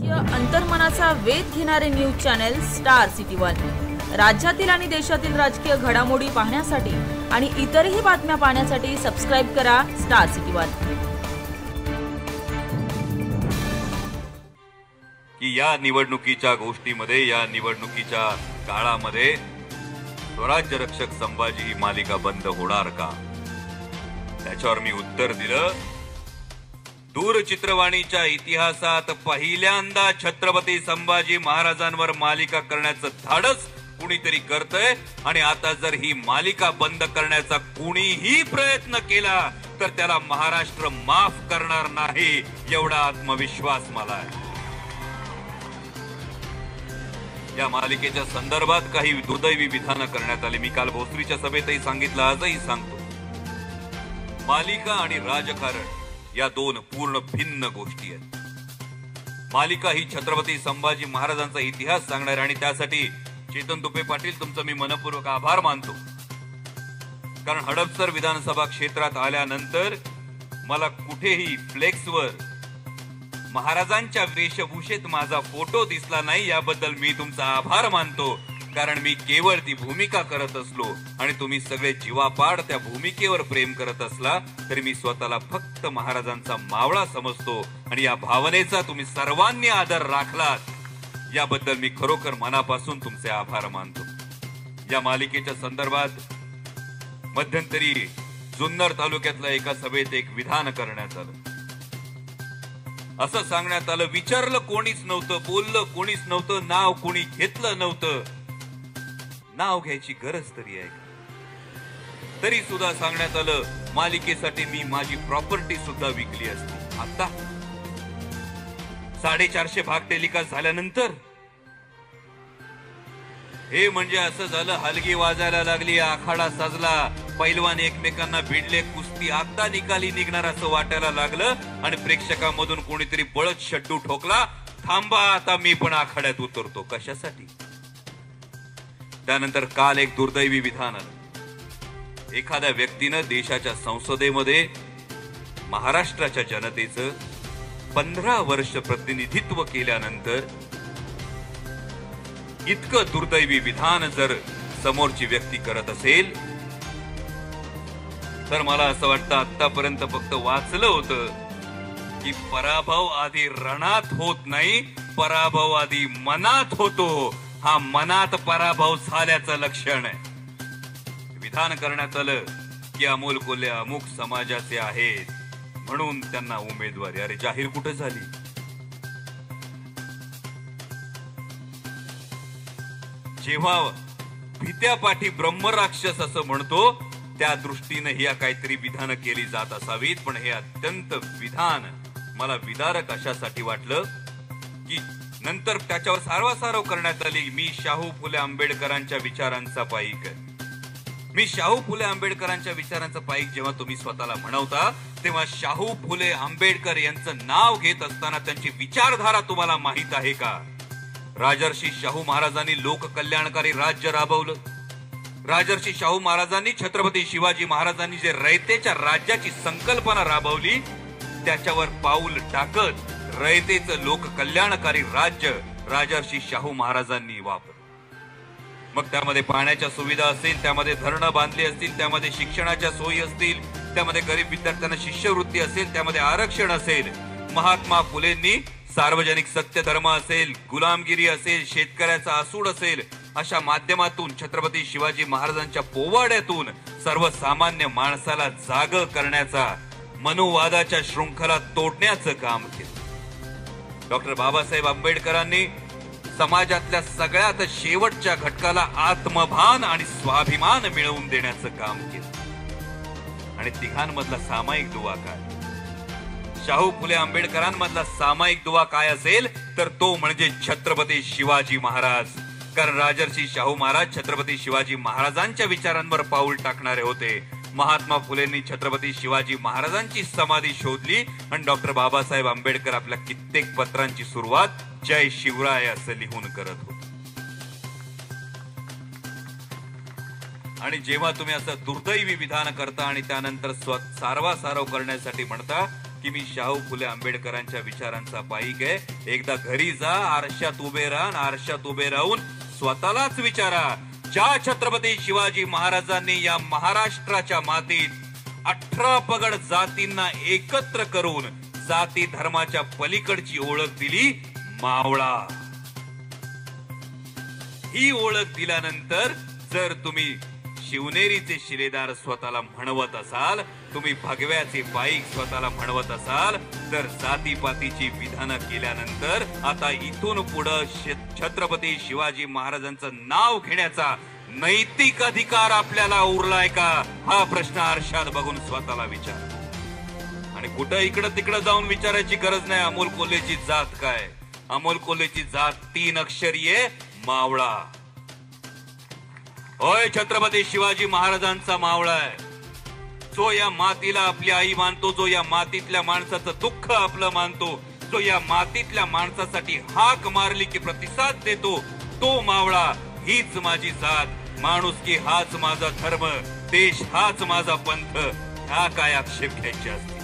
अंतर्मनाचा वेध घेणारे news channel star city one. राज्यातील आणि देशातील राजकीय घडामोडी पाहण्यासाठी आणि इतरही बातम्या पाहण्यासाठी सबस्क्राइब करा स्टार सिटी वन। की या निवडणुकीच्या गोष्टीमध्ये, या निवडणुकीच्या काळामध्ये स्वराज्य रक्षक संभाजी ही मालिका बंद होणार का? त्याच्यावर मी उत्तर दिलं, दूरचित्रवाणीच्या इतिहासात पहिल्यांदा छत्रपती संभाजी महाराजांवर मालिका करण्याचं धाडस कुणीतरी करतंय आणि आता जर ही मालिका बंद करण्याचा कुणीही प्रयत्न केला तर त्याला महाराष्ट्र माफ करणार नाही, एवढा आत्मविश्वास मला आहे। या मालिकेच्या संदर्भात काही दुर्दैवी विधान करण्यात आली। मी काल भोसरीच्या सभेतही सांगितलं, आजही सांगतो, मालिका आणि राजकारण या दोन पूर्ण भिन्न गोष्टी आहेत। मालिका ही छत्रपती संभाजी महाराजांचा इतिहास सांगणार आणि त्यासाठी चेतन तुपे पाटील तुमचं मी मनपूर्वक आभार मानतो। कारण हडपसर विधानसभा क्षेत्रात आल्यानंतर मला कुठेही फ्लेक्सवर महाराजांच्या वेशभूषेत माझा फोटो दिसला नाही, याबद्दल मी तुमचा आभार मानतो। कारण मी केवळ ती भूमिका करत असलो आणि तुम्ही सगळे जीवापाड त्या भूमिकेवर प्रेम करत असला तरी मी स्वतःला फक्त महाराजांचा मावळा समजतो आणि या भावनेचा तुम्ही सर्वांनी आदर राखलात, याबद्दल मी खरोखर मनापासून तुमचे आभार मानतो। या मालिकेच्या संदर्भात मध्यंतरी जुन्नर तालुक्यातल्या एका सभेत एक विधान करण्यात आलं। असं सांगण्यात आलं, विचारलं कोणीच नव्हतं, बोललं कोणीच नव्हतं, नाव कोणी घेतलं नव्हतं। नाव घ्यायची गरज तरी आहे का? तरी सुद्धा सांगण्यात आलं, मालिकेसाठी मी माझी प्रॉपर्टी सुद्धा विकली असती। आता 450 भाग टेलिकास्ट झाल्यानंतर हे म्हणजे असं झालं, हलगी वाजायला लागली, आखाडा सजला, पैलवान एकमेकांना भिडले, कुस्ती आता निकाली निघणार असं वाटायला लागलं आणि प्रेक्षकांमधून कोणीतरी बळद शड्डू ठोकला, थांबा आता मी पण आखाड्यात उतरतो। कशासाठी? त्यानंतर काल एक दुर्दैवी विधान आलं। एखाद्या व्यक्तीनं देशाच्या संसदेमध्ये महाराष्ट्राच्या जनतेचं 15 वर्ष प्रतिनिधित्व केल्यानंतर इतकं दुर्दैवी विधान जर समोरची व्यक्ती करत असेल तर मला असं वाटतं, आतापर्यंत फक्त वाचलं होतं की पराभव आधी रणात होत नाही, पराभव आधी मनात होतो। हा मनात पराभव झाल्याचं लक्षण आहे। विधान करण्यात आलं की अमोल कोल्हे अमुक समाजाचे आहेत म्हणून त्यांना उमेदवारी। अरे जाहीर कुठे झाली? जेव्हा भीत्यापाठी ब्रह्मराक्षस असं म्हणतो त्या दृष्टीने ही काहीतरी विधान केली जात असावीत, पण हे अत्यंत विधान मला विदारक अशासाठी वाटलं की नंतर त्याच्यावर सारवासारव करण्यात आली। मी शाहू फुले आंबेडकरांच्या विचारांचा पाईक आहे। मी शाहू फुले आंबेडकरांच्या विचारांचा पाईक जेव्हा तुम्ही स्वतःला म्हणवता तेव्हा शाहू फुले आंबेडकर यांचं नाव घेत असताना त्यांची विचारधारा तुम्हाला माहित आहे का? राजर्षी शाहू महाराजांनी लोककल्याणकारी राज्य राबवलं। राजर्षी शाहू महाराजांनी, छत्रपती शिवाजी महाराजांनी जे रयतेच्या राज्याची संकल्पना राबवली त्याच्यावर पाऊल टाकत रयतेचं लोककल्याणकारी राज्य राजर्षी शाहू महाराजांनी वापरलं। मग त्यामध्ये पाण्याच्या सुविधा असतील, त्यामध्ये धरणं बांधली असतील, त्यामध्ये शिक्षणाच्या सोयी असतील, त्यामध्ये गरीब विद्यार्थ्यांना शिष्यवृत्ती असेल, त्यामध्ये आरक्षण असेल। महात्मा फुलेंनी सार्वजनिक सत्यधर्म असेल, गुलामगिरी असेल, शेतकऱ्याचा असूड असेल, अशा माध्यमातून छत्रपती शिवाजी महाराजांच्या पोवाड्यातून सर्वसामान्य माणसाला जाग करण्याचा, मनुवादाच्या शृंखला तोडण्याचं काम केलं। डॉक्टर बाबासाहेब आंबेडकरांनी समाजातल्या सगळ्यात शेवटच्या घटकाला आत्मभान आणि स्वाभिमान मिळवून देण्याचं काम केलं। आणि तिघांमधला सामायिक दुवा काय? शाहू फुले आंबेडकरांमधला सामायिक दुवा काय असेल तर तो म्हणजे छत्रपती शिवाजी महाराज। कारण राजर्षी शाहू महाराज छत्रपती शिवाजी महाराजांच्या विचारांवर पाऊल टाकणारे होते। महात्मा फुलेंनी छत्रपती शिवाजी महाराजांची समाधी शोधली आणि डॉक्टर बाबासाहेब आंबेडकर आपल्या कित्येक पत्रांची सुरुवात जय शिवराय असं लिहून करत होते। आणि जेव्हा तुम्ही असं दुर्दैवी विधान करता आणि त्यानंतर सारवासारव करण्यासाठी म्हणता की मी शाहू फुले आंबेडकरांच्या विचारांचा पाईक आहे. एकदा घरी जा, आरशात उभे राहा, आरशात उभे राहून स्वतःलाच विचारा, ज्या छत्रपती शिवाजी महाराजांनी या महाराष्ट्राच्या मातीत 18 पगड जातींना एकत्र करून जाती धर्माच्या पलीकडची ओळख दिली, मावळा. ही ओळख दिल्यानंतर जर तुम्ही शिवनेरीचे शिलेदार स्वतःला म्हणवत असाल, तुम्ही भगव्याचे पाईक स्वतःला म्हणवत असाल, तर जातीपातीची विधानं केल्यानंतर आता इथून पुढे छत्रपती शिवाजी महाराजांचं नाव घेण्याचा नैतिक अधिकार आपल्याला उरलाय का, हा प्रश्न आरशात बघून स्वतःला विचार. आणि कुठं इकडं तिकडं जाऊन विचारायची गरज नाही. अमोल कोल्हेची जात काय? अमोल कोल्हेची जात 3 अक्षरी आहे, मावळा. होय, छत्रपती शिवाजी महाराजांचा मावळा आहे, जो या मातीला आपली आई मानतो, जो या मातीतल्या माणसाचं दुःख आपलं मानतो, जो या मातीतल्या माणसासाठी हाक मारली की प्रतिसाद देतो, तो मावळा. हीच माझी जात, माणुसकी हाच माझा धर्म, देश हाच माझा पंथ. ह्या काय आक्षेप घ्यायचे असतील?